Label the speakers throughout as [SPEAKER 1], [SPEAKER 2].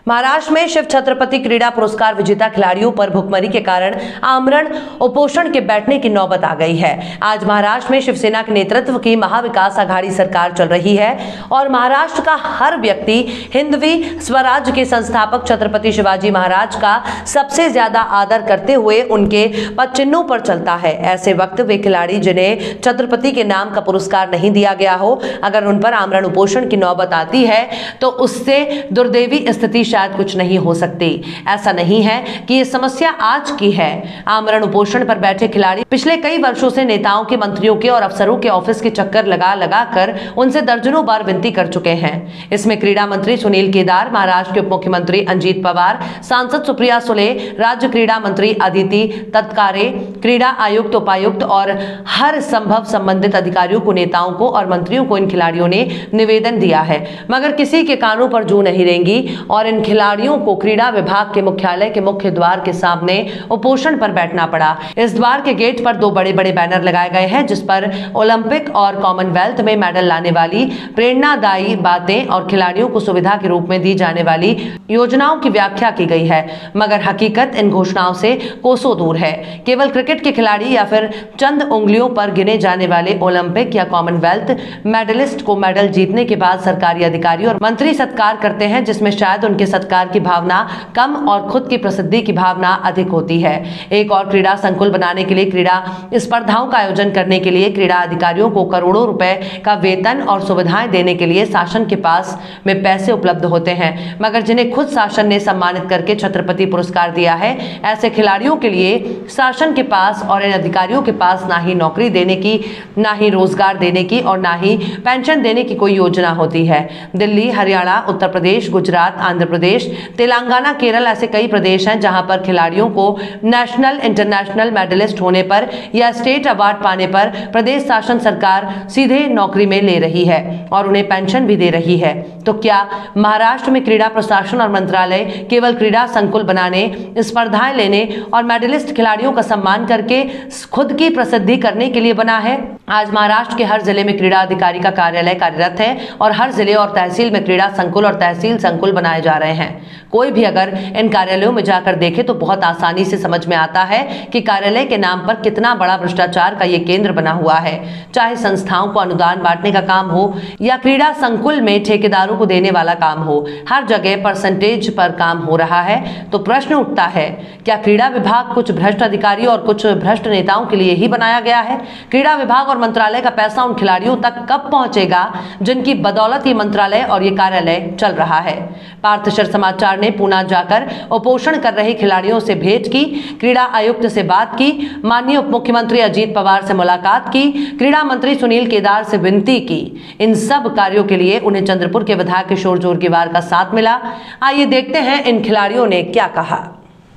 [SPEAKER 1] महाराष्ट्र में शिव छत्रपति क्रीड़ा पुरस्कार विजेता खिलाड़ियों पर भुखमरी के कारण आमरण उपोषण के बैठने की नौबत आ गई है। आज महाराष्ट्र में शिवसेना के नेतृत्व की महाविकास आघाड़ी सरकार चल रही है और महाराष्ट्र का हर व्यक्ति हिंदवी स्वराज के संस्थापक छत्रपति शिवाजी महाराज का सबसे ज्यादा आदर करते हुए उनके पदचिन्हों पर चलता है। ऐसे वक्त वे खिलाड़ी जिन्हें छत्रपति के नाम का पुरस्कार नहीं दिया गया हो, अगर उन पर आमरण उपोषण की नौबत आती है तो उससे दुर्दैवी स्थिति शायद कुछ नहीं हो सकती। ऐसा नहीं है कि ये समस्या आज की है। आमरण उपोषण पर बैठे खिलाड़ी पिछले कई वर्षों से नेताओं के, मंत्रियों के और अफसरों के ऑफिस के चक्कर लगा कर उनसे दर्जनों बार विनती कर चुके हैं। इसमें क्रीड़ा मंत्री सुनील केदार, महाराष्ट्र के उप मुख्यमंत्री अजित पवार, सांसद सुप्रिया सुले, राज्य क्रीड़ा मंत्री अदिति तटकरे, क्रीड़ा आयुक्त, उपायुक्त और हर संभव संबंधित अधिकारियों को, नेताओं को और मंत्रियों को इन खिलाड़ियों ने निवेदन दिया है, मगर किसी के कानों पर जू नहीं रेंगी और इन खिलाड़ियों को क्रीड़ा विभाग के मुख्यालय के मुख्य द्वार के सामने उपोषण पर बैठना पड़ा। इस द्वार के गेट पर दो बड़े बड़े बैनर लगाए गए हैं जिस पर ओलंपिक और कॉमनवेल्थ में मेडल लाने वाली प्रेरणादायी बातें और खिलाड़ियों को सुविधा के रूप में दी जाने वाली योजनाओं की व्याख्या की गई है, मगर हकीकत इन घोषणाओं से कोसों दूर है। केवल क्रिकेट के खिलाड़ी या फिर चंद उंगलियों पर गिने जाने वाले ओलंपिक या कॉमनवेल्थ मेडलिस्ट को मेडल जीतने के बाद सरकारी अधिकारी और मंत्री सत्कार करते हैं, जिसमें शायद उनके सत्कार की भावना कम और खुद की प्रसिद्धि की भावना अधिक होती है। एक और क्रीड़ा संकुल बनाने के लिए, क्रीड़ा स्पर्धाओं का आयोजन करने के लिए क्रीड़ा अधिकारियों को करोड़ों रुपए का वेतन और सुविधाएं देने के लिए शासन के पास में पैसे उपलब्ध होते हैं, मगर जिन्हें खुद शासन ने सम्मानित करके छत्रपति पुरस्कार दिया है, ऐसे खिलाड़ियों के लिए शासन के पास और इन अधिकारियों के पास ना ही नौकरी देने की, ना ही रोजगार देने की और ना ही पेंशन देने की कोई योजना होती है। दिल्ली, हरियाणा, उत्तर प्रदेश, गुजरात, आंध्र प्रदेश, तेलंगाना, केरल ऐसे कई प्रदेश हैं जहां पर खिलाड़ियों को नेशनल, इंटरनेशनल मेडलिस्ट होने पर या स्टेट अवार्ड पाने पर प्रदेश शासन सरकार सीधे नौकरी में ले रही है और उन्हें पेंशन भी दे रही है। तो क्या महाराष्ट्र में क्रीड़ा प्रशासन और मंत्रालय केवल क्रीड़ा संकुल बनाने, स्पर्धाएं लेने और मेडलिस्ट खिलाड़ियों का सम्मान करके खुद की प्रसिद्धि करने के लिए बना है? आज महाराष्ट्र के हर जिले में क्रीड़ा अधिकारी का कार्यालय कार्यरत है और हर जिले और तहसील में क्रीड़ा संकुल और तहसील संकुल बनाए जा रहे हैं। कोई भी अगर इन कार्यालयों में जाकर देखे तो बहुत आसानी से समझ में आता है कि कार्यालय के नाम पर कितना बड़ा भ्रष्टाचार का ये केंद्र बना हुआ है। चाहे संस्थाओं को अनुदान बांटने का काम हो या क्रीड़ा संकुल में ठेकेदारों को देने वाला काम हो, हर जगह परसेंटेज पर काम हो रहा है। तो प्रश्न उठता है, क्या क्रीड़ा विभाग कुछ भ्रष्ट अधिकारियों और कुछ भ्रष्ट नेताओं के लिए ही बनाया गया है? क्रीड़ा विभाग और मंत्रालय का पैसा उन खिलाड़ियों तक कब पहुंचेगा जिनकी बदौलत ये मंत्रालय और ये कार्यालय चल रहा है? पार्थशर समाचार ने पुणे जाकर उपोषण कर रहे खिलाड़ियों से भेंट की, क्रीड़ा आयुक्त से बात की, माननीय उप मुख्यमंत्री अजित पवार से मुलाकात की, क्रीड़ा मंत्री सुनील केदार से विनती की। इन सब कार्यों के लिए उन्हें चंद्रपुर के विधायक किशोर जोरगेवार का साथ मिला। आइए देखते हैं इन खिलाड़ियों ने क्या कहा।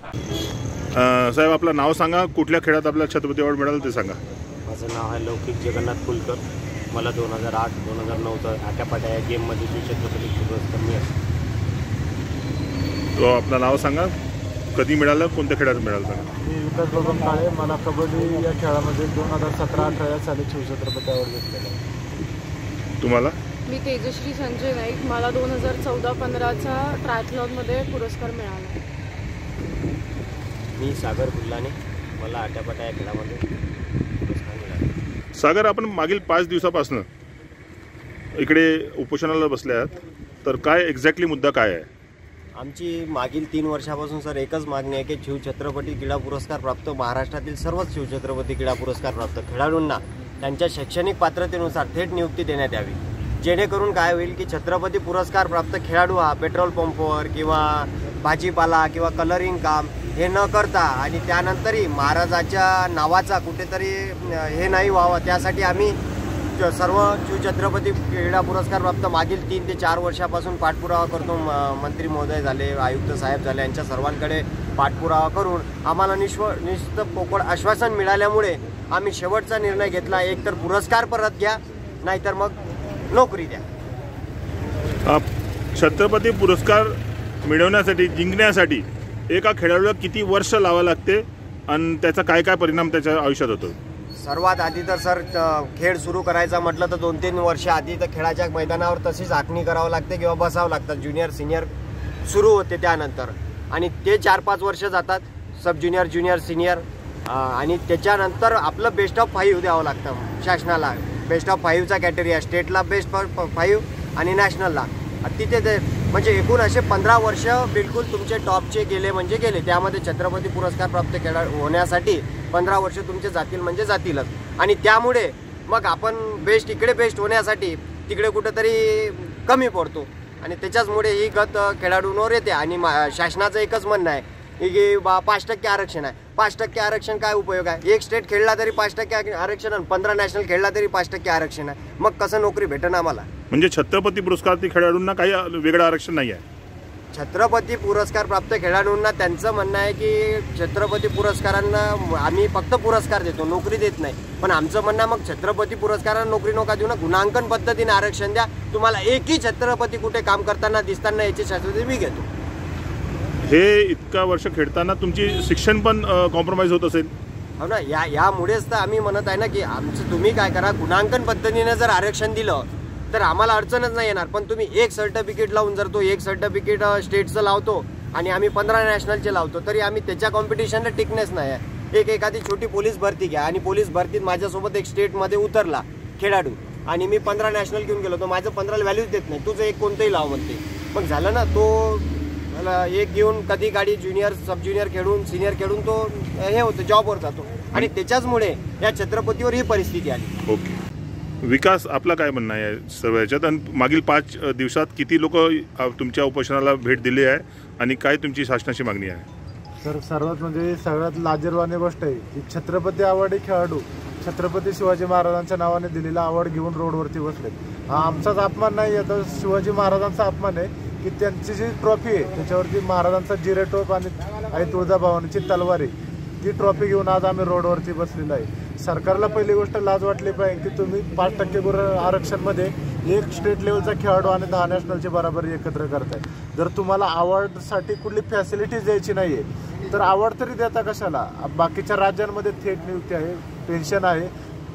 [SPEAKER 2] साहेब, आपलं नाव सांगा, कुठल्या खेळात आपल्याला छत्रपती अवॉर्ड मिळालं ते सांगा।
[SPEAKER 3] माझं नाव आहे लौकिक जगन्नाथ कुलकर। मला 2008-2009 आट्यापाट्या या गेममध्ये छत्रपती पुरस्कार मिळाला।
[SPEAKER 2] तो आपलं नाव सांगा, कधी मिळालं, कोणत्या खेळात मिळालं सांगा।
[SPEAKER 4] मी विकास बबन काळे, मला कबड्डी या खेळामध्ये 2017-18 साली शिवछत्रपती अवॉर्ड घेतलेला आहे।
[SPEAKER 2] तुम्हाला?
[SPEAKER 5] मी तेजश्री संजय नाईक, मला 2014-15चा ट्रायथलॉनमध्ये पुरस्कार मिळाला।
[SPEAKER 3] मी सागर गुल्लाने, मला आट्यापाट्या या खेळामध्ये पुरस्कार मिळाला।
[SPEAKER 2] सागर, आपण मागील 5 दिवसापासून इकडे उपोषणाला बसले आहात, तर काय एक्झॅक्टली मुद्दा काय आहे?
[SPEAKER 3] आमची मागील 3 वर्षापासून सर एकच मागणी आहे की शिवछत्रपती क्रीडा पुरस्कार प्राप्त महाराष्ट्रातील सर्वच शिवछत्रपती क्रीडा पुरस्कार प्राप्त खेळाडूंना त्यांच्या शैक्षणिक पात्रतेनुसार थेट नियुक्ती देण्यात यावी, जेणेकरून काय होईल की छत्रपती पुरस्कार प्राप्त खेळाडू हा पेट्रोल पंपवर किंवा भाजीपाला किंवा कलरिंग काम हे न करता आणि त्यानंतरही महाराजाच्या नावाचा कुठेतरी हे नाही व्हावं, त्यासाठी आम्ही सर्व शिवछत्रपती क्रीडा पुरस्कार प्राप्त मागील 3 ते 4 वर्षापासून पाठपुरावा करतो। मंत्री महोदय झाले, आयुक्त साहेब झाले, यांच्या सर्वांकडे पाठपुरावा करून आम्हाला निश्चित पोकळ आश्वासन मिळाल्यामुळे आम्ही शेवटचा निर्णय घेतला, एक तर पुरस्कार परत घ्या, नाहीतर मग नोकरी द्या।
[SPEAKER 2] छत्रपती पुरस्कार मिळवण्यासाठी, जिंकण्यासाठी एका खेळाडूला किती वर्ष लावावं लागते आणि त्याचा काय काय परिणाम त्याच्या आयुष्यात होतो?
[SPEAKER 3] सर्वात आधी तर सर खेळ सुरू करायचा म्हटलं तर 2-3 वर्ष आधी तर खेळाच्या मैदानावर तशीच आखणी करावं लागते किंवा बसावं लागतं। ज्युनियर सिनियर सुरू होते त्यानंतर, आणि ते 4-5 वर्ष जातात, सब ज्युनियर, ज्युनियर, सिनियर, आणि त्याच्यानंतर आपलं बेस्ट ऑफ 5 द्यावं लागतं शासनाला. बेस्ट ऑफ 5चा कॅटेगरी आहे, स्टेटला बेस्ट ऑफ 5 आणि नॅशनलला. तिथे ते म्हणजे एकूण असे 15 वर्ष बिलकुल तुमचे टॉपचे गेले म्हणजे गेले. त्यामध्ये छत्रपती पुरस्कार प्राप्त होण्यासाठी 15 वर्ष तुमचे जातील म्हणजे जातीलच. आणि त्यामुळे मग आपण इकडे बेस्ट होण्यासाठी तिकडे कुठेतरी कमी पडतो, आणि त्याच्याचमुळे ही गत खेळाडूंवर येते. आणि शासनाचं एकच म्हणणं आहे की 5% आरक्षण आहे. 5% आरक्षण काय उपयोग आहे? एक स्टेट खेळला तरी 5% आरक्षण आणि 15 नॅशनल खेळला तरी 5% आरक्षण आहे. मग कसं नोकरी भेटेल आम्हाला?
[SPEAKER 2] म्हणजे छत्रपती पुरस्कार खेळाडूंना काही वेगळं आरक्षण नाही आहे.
[SPEAKER 3] छत्रपती पुरस्कार प्राप्त खेळाडूंना त्यांचं म्हणणं आहे की छत्रपती पुरस्कारांना आम्ही फक्त पुरस्कार देतो, नोकरी देत नाही. पण आमचं म्हणणं मग छत्रपती पुरस्कारांना नोकरी नका देऊ ना, गुणांकन पद्धतीने आरक्षण द्या. तुम्हाला एकही छत्रपती कुठे काम करताना दिसताना याची शाश्वती मी घेतो.
[SPEAKER 2] हे इतका वर्ष खेळताना तुमची शिक्षण पण कॉम्प्रोमाइज होत असेल?
[SPEAKER 3] हो ना, यामुळेच तर आम्ही म्हणत आहे ना की आमचं तुम्ही काय करा, गुणांकन पद्धतीने जर आरक्षण दिलं तर आम्हाला अडचणच नाही येणार. पण तुम्ही एक सर्टिफिकेट लावून जर तो एक सर्टिफिकेट स्टेटचं लावतो आणि आम्ही 15 नॅशनलचे लावतो तरी आम्ही त्याच्या कॉम्पिटिशनला टिकनेस नाही आहे. एखादी छोटी पोलीस भरती घ्या, आणि पोलीस भरतीत माझ्यासोबत एक स्टेटमध्ये उतरला खेळाडू आणि मी 15 नॅशनल घेऊन गेलो, तर माझं 15ला व्हॅल्यूच देत नाही, तुझं एक कोणतंही लाव म्हणते. मग झालं ना, तो एक घेऊन कधी गाडी ज्युनियर, सब ज्युनियर खेळून, सिनियर खेळून तो हे होतं, जॉबवर जातो. आणि त्याच्याचमुळे या छत्रपतीवर ही परिस्थिती आली.
[SPEAKER 2] ओके, विकास आपला काय म्हणणं आहे सर्व याच्यात? आणि मागील 5 दिवसात किती लोक तुमच्या उपोषणाला भेट दिली आहे आणि काय तुमची शासनाची मागणी आहे?
[SPEAKER 4] सर, सर्वात म्हणजे सगळ्यात लाजिरवाणी गोष्ट आहे की छत्रपती अवॉर्ड खेळाडू छत्रपती शिवाजी महाराजांच्या नावाने दिलेला अवॉर्ड घेऊन रोडवरती बसले. हा आमचाच अपमान नाही आहे, तर शिवाजी महाराजांचा अपमान आहे की त्यांची जी ट्रॉफी आहे त्याच्यावरती महाराजांचा जिरेटोप आणि आई तुळजाभवानीची तलवार आहे, ती ट्रॉफी घेऊन आज आम्ही रोडवरती बसलेलो आहे. सरकारला पहिली गोष्ट लाज वाटली पाहिजे की तुम्ही 5% आरक्षणमध्ये एक स्टेट लेवलचा खेळाडू आणि 10 नॅशनलचे बराबरी एकत्र करताय. जर तुम्हाला अवॉर्डसाठी कुठली फॅसिलिटीज द्यायची नाही आहे तर अवॉर्ड तरी देता कशाला? बाकीच्या राज्यांमध्ये थेट नियुक्ती आहे, पेन्शन आहे.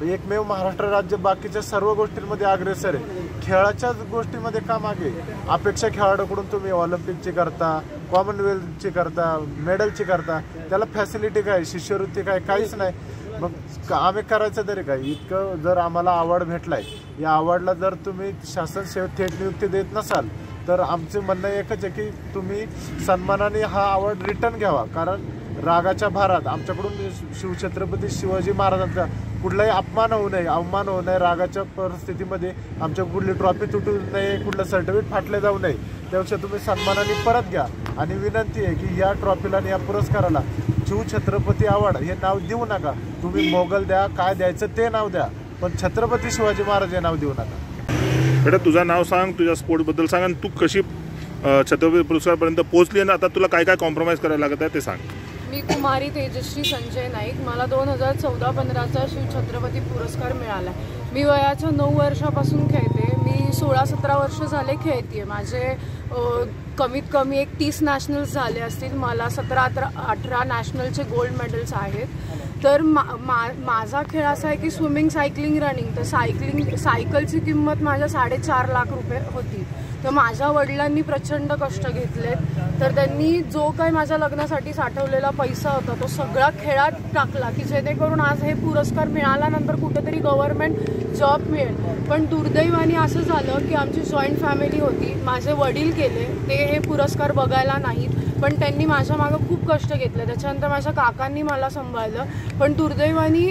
[SPEAKER 4] एकमेव महाराष्ट्र राज्य बाकीच्या सर्व गोष्टींमध्ये अग्रेसर आहे, खेळाच्याच गोष्टीमध्ये का मागे? अपेक्षा खेळाडूकडून तुम्ही ऑलिम्पिकची करता, कॉमनवेल्थची करता, मेडलची करता, त्याला फॅसिलिटी काय, शिष्यवृत्ती काय, काहीच नाही. मग आम्ही करायचं तरी काय? इतकं जर आम्हाला अवॉर्ड भेटलाय, या अवॉर्डला जर तुम्ही शासन थेट नियुक्ती देत नसाल तर आमचं म्हणणं एकच आहे की तुम्ही सन्मानाने हा अवॉर्ड रिटर्न घ्यावा. कारण रागाच्या भारात आमच्याकडून शिवछत्रपती शिवाजी महाराजांचा कुठलाही अपमान होऊ नये, अवमान होऊ नये. रागाच्या परिस्थितीमध्ये आमच्या कुठली ट्रॉफी तुटू नये, कुठलं सर्टिफिकेट फाटले जाऊ नये. त्यापेक्षा तुम्ही सन्मानाने परत घ्या. आणि विनंती आहे की या ट्रॉफीला आणि या पुरस्काराला शिवछत्रपती अवॉर्ड हे नाव देऊ नका. तुम्ही मोगल द्या, काय द्यायचं ते नाव द्या, पण छत्रपती शिवाजी महाराज हे नाव देऊ नका.
[SPEAKER 2] बेटा, तुझं नाव सांग, तुझ्या स्पोर्टबद्दल सांग, आणि तू कशी छत्रपती पुरस्कारपर्यंत पोहोचली आणि आता तुला काय काय कॉम्प्रोमाइज करायला लागत आहे ते सांग.
[SPEAKER 5] मी कुमारी तेजश्री संजय नाईक. मला 2014-15चा शिवछत्रपती पुरस्कार मिळाला. मी वयाच्या 9 वर्षापासून खेळते. मी 16-17 वर्ष झाले खेळते. माझे कमीत कमी 30 नॅशनल्स झाले असतील. मला 17-18 नॅशनलचे गोल्ड मेडल्स आहेत. तर माझा खेळ असा आहे की स्विमिंग, सायकलिंग, रनिंग. तर सायकलची किंमत माझ्या 4.5 लाख रुपये होती. तर माझ्या वडिलांनी प्रचंड कष्ट घेतलेत. तर त्यांनी जो काही माझ्या लग्नासाठी साठवलेला पैसा होता तो सगळा खेळात टाकला की जेणेकरून आज हे पुरस्कार मिळाल्यानंतर कुठेतरी गव्हर्नमेंट जॉब मिळेल. पण दुर्दैवाने असं झालं की आमची जॉईंट फॅमिली होती. माझे वडील गेले, ते हे पुरस्कार बघायला नाहीत, पण त्यांनी माझ्या मागं खूप कष्ट घेतले. त्याच्यानंतर माझ्या काकांनी मला सांभाळलं. पण दुर्दैवाने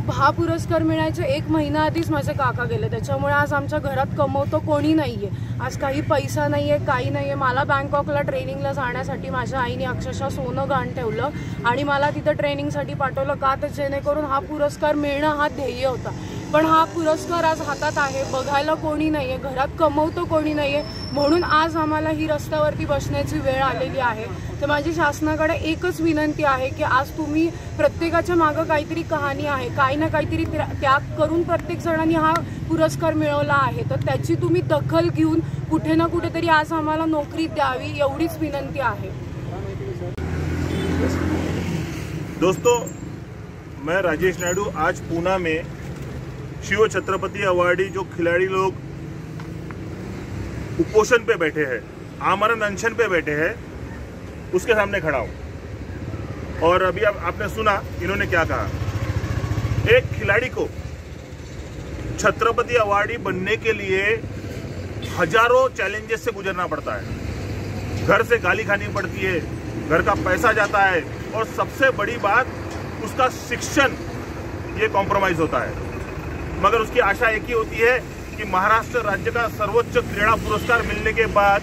[SPEAKER 5] हा पुरस्कार मिळायच्या 1 महिना आधीच माझे काका गेले. त्याच्यामुळे आज आमच्या घरात कमवतो कोणी नाही आहे. आज काही पैसा नाही आहे, काही नाही आहे. मला बँकॉकला ट्रेनिंगला जाण्यासाठी माझ्या आईने अक्षरशः सोनं गहाण ठेवलं आणि मला तिथं ट्रेनिंगसाठी पाठवलं. का तर जेणेकरून हा पुरस्कार मिळणं हा ध्येय होता. पण हा पुरस्कार आज हातात आहे, बघायला कोणी नाही आहे, घरात कमवतो कोणी नाही आहे, म्हणून आज आम्हाला ही रस्त्यावरती बसण्याची वेळ आलेली आहे. तर माझी शासनाकडे एकच विनंती आहे की आज तुम्ही प्रत्येकाच्या मागं काहीतरी कहाणी आहे, काही ना काहीतरी त्याग करून प्रत्येक जणांनी हा पुरस्कार मिळवला आहे. तर त्याची तुम्ही दखल घेऊन कुठे ना कुठेतरी आज आम्हाला नोकरी द्यावी, एवढीच विनंती आहे.
[SPEAKER 2] दोस्तों, मैं राजेश नायडू आज पूना में शिव छत्रपति अवार्डी जो खिलाड़ी लोग कुपोषण पे बैठे हैं आमरण अनशन पे बैठे हैं उसके सामने खड़ा हूं। और अभी आपने सुना इन्होंने क्या कहा। एक खिलाड़ी को छत्रपति अवार्डी बनने के लिए हजारों चैलेंजेस से गुजरना पड़ता है। घर से गाली खानी पड़ती है, घर का पैसा जाता है और सबसे बड़ी बात उसका शिक्षण ये कॉम्प्रोमाइज होता है। मगर उसकी आशा एक ही होती है कि महाराष्ट्र राज्य का सर्वोच्च क्रीड़ा पुरस्कार मिलने के बाद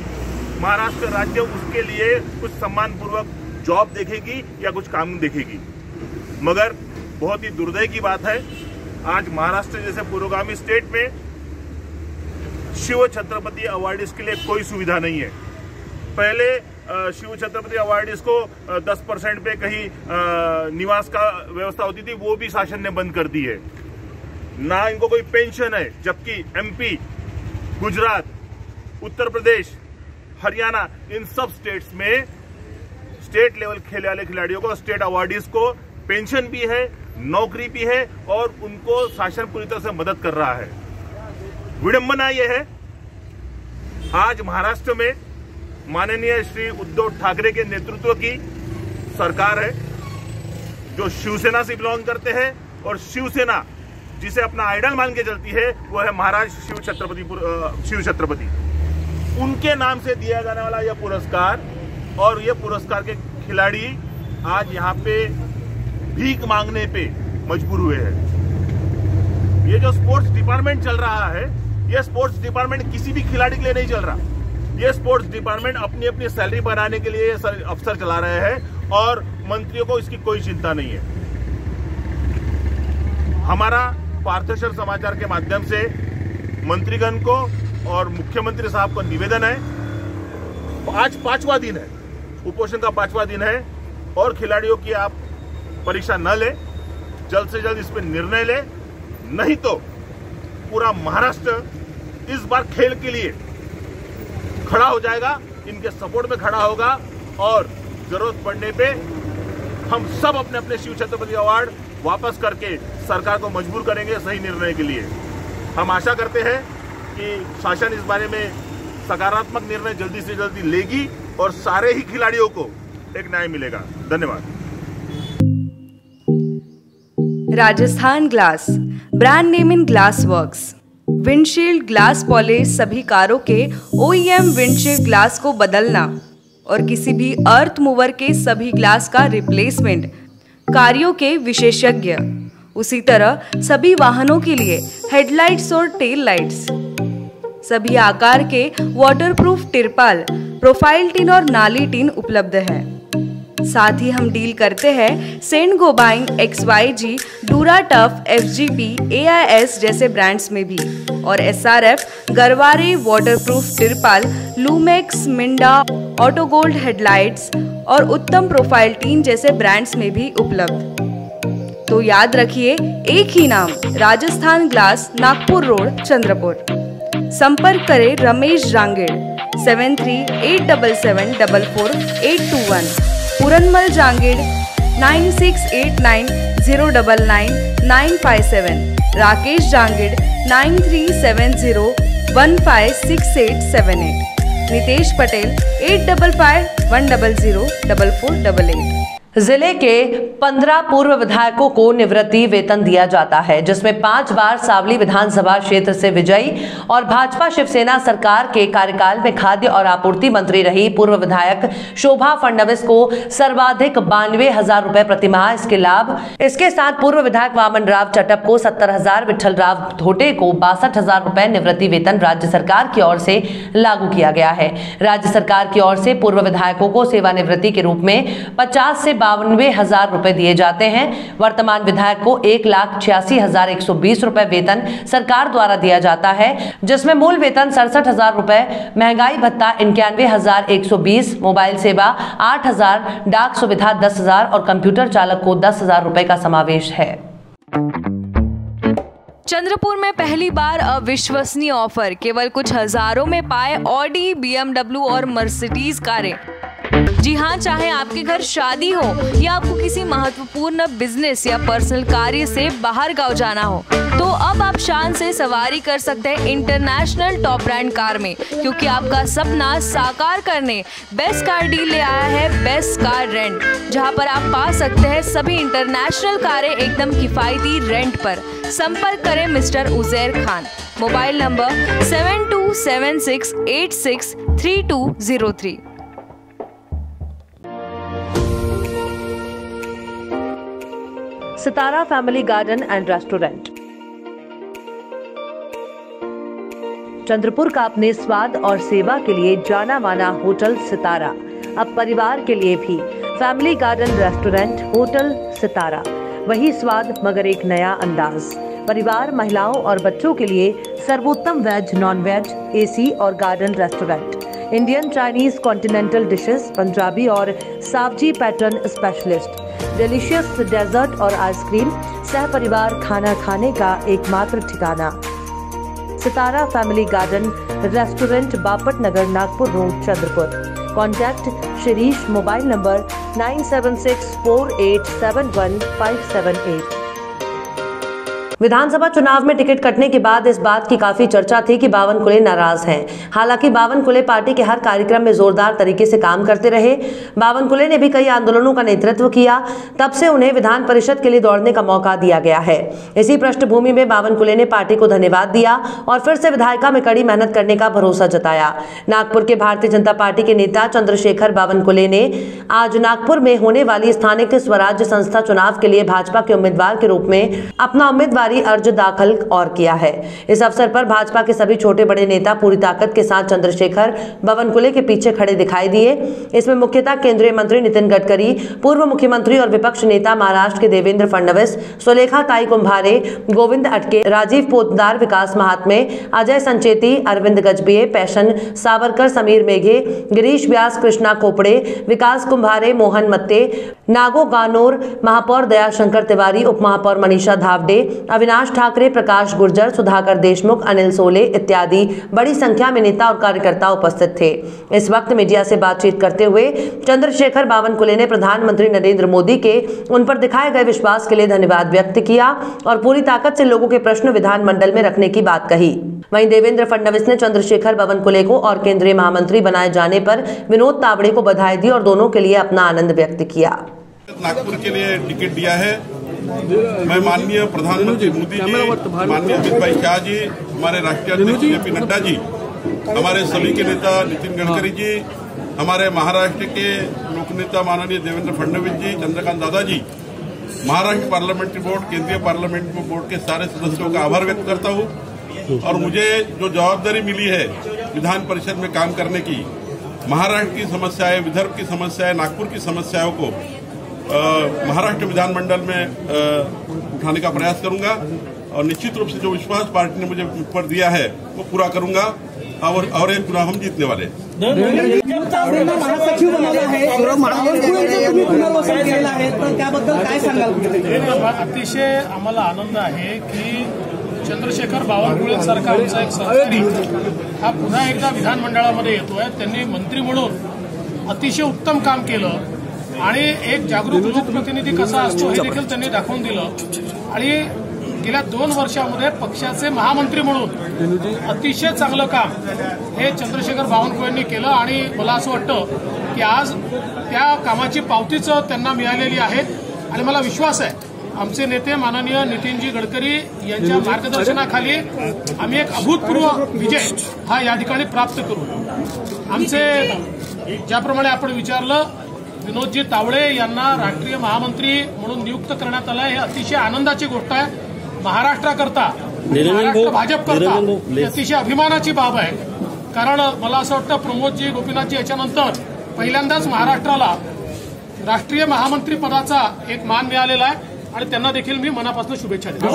[SPEAKER 2] महाराष्ट्र राज्य उसके लिए कुछ सम्मानपूर्वक जॉब देखेगी या कुछ काम देखेगी। मगर बहुत ही दुर्दैव की बात है, आज महाराष्ट्र जैसे पुरोगामी स्टेट में शिव छत्रपति अवार्डीज के लिए कोई सुविधा नहीं है। पहले शिव छत्रपति अवार्डीज को 10% पे कहीं निवास का व्यवस्था होती थी, वो भी शासन ने बंद कर दी है। ना इनको कोई पेंशन है, जबकि एमपी, गुजरात, उत्तर प्रदेश, हरियाणा इन सब स्टेट्स में स्टेट लेवल खेलने वाले खिलाड़ियों को, स्टेट अवार्डीज को पेंशन भी है, नौकरी भी है और उनको शासन पूरी तरह से मदद कर रहा है। विडंबना यह है, आज महाराष्ट्र में माननीय श्री उद्धव ठाकरे के नेतृत्व की सरकार है जो शिवसेना से बिलोंग करते हैं और शिवसेना जिसे अपना आइडल मान के चलती है वो है महाराज शिव छत्रपति। उनके नाम से दिया जाने वाला यह पुरस्कार और यह पुरस्कार के खिलाड़ी आज यहाँ पे भीख मांगने पे मजबूर हुए हैं। ये जो स्पोर्ट्स डिपार्टमेंट चल रहा है, ये स्पोर्ट्स डिपार्टमेंट किसी भी खिलाड़ी के लिए नहीं चल रहा। ये स्पोर्ट्स डिपार्टमेंट अपनी अपनी सैलरी बनाने के लिए अफसर चला रहे हैं और मंत्रियों को इसकी कोई चिंता नहीं है। हमारा पार्थेश्वर समाचार के माध्यम से मंत्रीगण को और मुख्यमंत्री साहब को निवेदन है, आज 5वां दिन है, उपोषण का 5वां दिन है और खिलाड़ियों की आप परीक्षा न ले, जल्द से जल्द इस पर निर्णय ले, नहीं तो पूरा महाराष्ट्र इस बार खेल के लिए खड़ा हो जाएगा, इनके सपोर्ट में खड़ा होगा और जरूरत पड़ने पे हम सब अपने अपने शिव छत्रपति अवार्ड वापस करके सरकार को मजबूर करेंगे सही निर्णय के लिए। हम आशा करते हैं कि शासन इस बारे में सकारात्मक निर्णय जल्दी से जल्दी लेगी और सारे ही खिलाड़ियों को एक न्याय मिलेगा। धन्यवाद।
[SPEAKER 6] Rajasthan glass, brand name in glass works. Windshield glass polish सभी कारों के OEM विंडशील्ड ग्लास को बदलना और किसी भी अर्थ मूवर के सभी ग्लास का रिप्लेसमेंट, कार्यों के विशेषज्ञ। उसी तरह सभी वाहनों के लिए हेडलाइट्स और टेल लाइट्स, सभी आकार के वाटरप्रूफ तिरपाल, प्रोफाइल टिन और नाली टिन उपलब्ध है। साथ ही हम डील करते हैं Saint Gobain, XYG, Dura Tuff, FGP, AIS जैसे ब्रांड्स में भी और SRF, गरवारे वाटरप्रूफ तिरपाल, Lumax, Minda, auto gold headlights और उत्तम प्रोफाइल टीन जैसे ब्रांड्स में भी उपलब्ध। तो याद रखिए, एक ही नाम, राजस्थान ग्लास, नागपुर रोड, चंद्रपुर। संपर्क करें रमेश जांगेड़ 7387744821, पूरनमल जांगेड़ 9689099957, राकेश जांगेड़ 9370156878, नितेश पटेल 8551004488।
[SPEAKER 1] जिले के 15 पूर्व विधायकों को निवृत्ति वेतन दिया जाता है, जिसमें 5 बार सावली विधानसभा क्षेत्र से विजयी और भाजपा शिवसेना सरकार के कार्यकाल में खाद्य और आपूर्ति मंत्री रही पूर्व विधायक शोभा फडणवीस को सर्वाधिक 92,000 रुपए प्रतिमाह इसके लाभ। इसके साथ पूर्व विधायक वामन राव चटप को 70,000, विठल राव धोटे को 62,000 रुपए निवृत्ति वेतन राज्य सरकार की ओर से लागू किया गया है। राज्य सरकार की ओर से पूर्व विधायकों को सेवानिवृत्ति के रूप में 50 से 92,000 रुपए दिए जाते हैं। वर्तमान विधायक को 1,86,120 रुपए वेतन सरकार द्वारा दिया जाता है, जिसमें मूल वेतन 67,000 रुपए, महंगाई भत्ता 91,120, मोबाइल सेवा 8,000, डाक सुविधा 10,000 और कंप्यूटर चालक को 10,000 रुपए का समावेश है।
[SPEAKER 6] चंद्रपुर में पहली बार अविश्वसनीय ऑफर, केवल कुछ हजारों में पाए ऑडी, BMW और मर्सिडीज कारें। जी हाँ, चाहे आपके घर शादी हो या आपको किसी महत्वपूर्ण बिजनेस या पर्सनल कार्य से बाहर गांव जाना हो, तो अब आप शान से सवारी कर सकते हैं इंटरनेशनल टॉप ब्रांड कार में, क्योंकि आपका सपना साकार करने बेस्ट कार डील ले आया है बेस्ट कार रेंट, जहां पर आप पा सकते हैं सभी इंटरनेशनल कारें एकदम किफायती रेंट पर। संपर्क करें mister Uzair Khan. Mobile number 7276863203।
[SPEAKER 1] Sitara family garden and restaurant. Chandrapur का अपने स्वाद और सेवा के लिए जाना माना होटल सितारा अब परिवार के लिए भी फैमिली गार्डन रेस्टोरेंट होटल सितारा, वही स्वाद मगर एक नया अंदाज। परिवार, महिलाओं और बच्चों के लिए सर्वोत्तम वेज, नॉन वेज, एसी और garden restaurant. Indian, Chinese, continental dishes, Punjabi और Saoji pattern specialist, delicious dessert और आइसक्रीम, सह परिवार खाना खाने का एकमात्र ठिकाना। Sitara family garden restaurant, Bapat Nagar, Nagpur road, Chandrapur. Contact Shirish, mobile number 9764871578। विधानसभा चुनाव में टिकट कटने के बाद इस बात की काफी चर्चा थी कि बावनकुले नाराज हैं। हालांकि बावनकुले पार्टी के हर कार्यक्रम में जोरदार तरीके से काम करते रहे। बावनकुले ने भी कई आंदोलनों का नेतृत्व किया, तब से उन्हें विधान परिषद के लिए दौड़ने का मौका दिया गया है। इसी पृष्ठभूमि में बावनकुले ने पार्टी को धन्यवाद दिया और फिर से विधायिका में कड़ी मेहनत करने का भरोसा जताया। नागपुर के भारतीय जनता पार्टी के नेता चंद्रशेखर बावनकुले ने आज नागपुर में होने वाली स्थानिक स्वराज्य संस्था चुनाव के लिए भाजपा के उम्मीदवार के रूप में अपना उम्मीदवारी अर्ज दाखिल और किया है। इस अवसर पर भाजपा के सभी छोटे बड़े नेता पूरी ताकत के साथ चंद्रशेखर बावनकुले के पीछे खड़े दिखाई दिए। इसमें मुख्यतः केंद्रीय मंत्री नितिन गडकरी, पूर्व मुख्यमंत्री और विपक्ष नेता महाराष्ट्र के देवेंद्र फडणवीस, सुलेखा ताई कुंभारे, गोविंद अटके, राजीव पोतदार, विकास महात्मे, अजय संचेती, अरविंद गजबिये, पैशन सावरकर, समीर मेघे, गिरीश व्यास, कृष्णा खोपड़े, विकास कुंभारे, मोहन मत्ते, नागो गानोर, महापौर दयाशंकर तिवारी, उप महापौर मनीषा धावडे, अविनाश ठाकरे, प्रकाश गुर्जर, सुधाकर देशमुख, अनिल सोले इत्यादि बड़ी संख्या में नेता और कार्यकर्ता उपस्थित थे। इस वक्त मीडिया से बातचीत करते हुए चंद्रशेखर बावनकुले ने प्रधानमंत्री नरेंद्र मोदी के उन पर दिखाए गए विश्वास के लिए धन्यवाद व्यक्त किया और पूरी ताकत से लोगों के प्रश्न विधानमंडल में रखने की बात कही। वहीं देवेंद्र फडणवीस ने चंद्रशेखर बावनकुले को और केंद्रीय महामंत्री बनाए जाने पर विनोद तावड़े को बधाई दी और दोनों के लिए अपना आनंद व्यक्त किया।
[SPEAKER 7] नागपुर के लिए टिकट दिया है। मैं माननीय प्रधानमंत्री मोदी जी, माननीय अमित भाई शाह जी, हमारे राष्ट्रीय अध्यक्ष जेपी नड्डा जी, हमारे सभी के नेता नितिन गडकरी जी, हमारे महाराष्ट्र के लोकनेता माननीय देवेंद्र फडणवीस जी, चंद्रकांत दादा जी, महाराष्ट्र पार्लियामेंट्री बोर्ड, केंद्रीय पार्लियामेंट्री बोर्ड के सारे सदस्यों का आभार व्यक्त करता हूँ। और मुझे जो जवाबदारी मिली है विधान परिषद में काम करने की, महाराष्ट्र की समस्याएं, विदर्भ की समस्याएं, नागपुर की समस्याओं को महाराष्ट्र विधानमंडल में उठाने का प्रयास करूंगा और निश्चित रूप से जो विश्वास पार्टी ने मुझे ऊपर दिया है वो पूरा करूंगा और ये चुनाव हम जीतने वाले।
[SPEAKER 8] महासचिव बनवला आहे, तुम्ही पुनर्वसन केलेलं आहे, तर त्याबद्दल काय सांगाल?
[SPEAKER 9] अतिशय आम्हाला आनंद आहे की चंद्रशेखर बावनकुळेंसारखा आमचा एक सहकारी हा पुन्हा एकदा विधानमंडळामध्ये येतोय। त्यांनी मंत्री म्हणून अतिशय उत्तम काम केलं आणि एक जागरूक लोकप्रतिनिधी कसा असतो हे देखील त्यांनी दाखवून दिलं आणि गेल्या 2 वर्षामध्ये पक्षाचे महामंत्री म्हणून अतिशय चांगलं काम हे चंद्रशेखर बावनकुळेंनी केलं आणि मला असं वाटतं की आज त्या कामाची पावतीच त्यांना मिळालेली आहे आणि मला विश्वास आहे आमचे नेते माननीय नितीनजी गडकरी यांच्या मार्गदर्शनाखाली आम्ही एक अभूतपूर्व विजय हा या ठिकाणी प्राप्त करू। आमचे ज्याप्रमाणे आपण विचारलं विनोदजी तावडे यांना राष्ट्रीय महामंत्री म्हणून नियुक्त करण्यात आलं हे अतिशय आनंदाची गोष्ट आहे। महाराष्ट्राकरता, महाराष्ट्र भाजपकरता अतिशय अभिमानाची बाब आहे। कारण मला असं वाटतं प्रमोदजी गोपीनाथजी याच्यानंतर पहिल्यांदाच महाराष्ट्राला राष्ट्रीय महामंत्री पदाचा एक मान मिळालेला आहे आणि त्यांना देखील मी मनापासून शुभेच्छा देतो।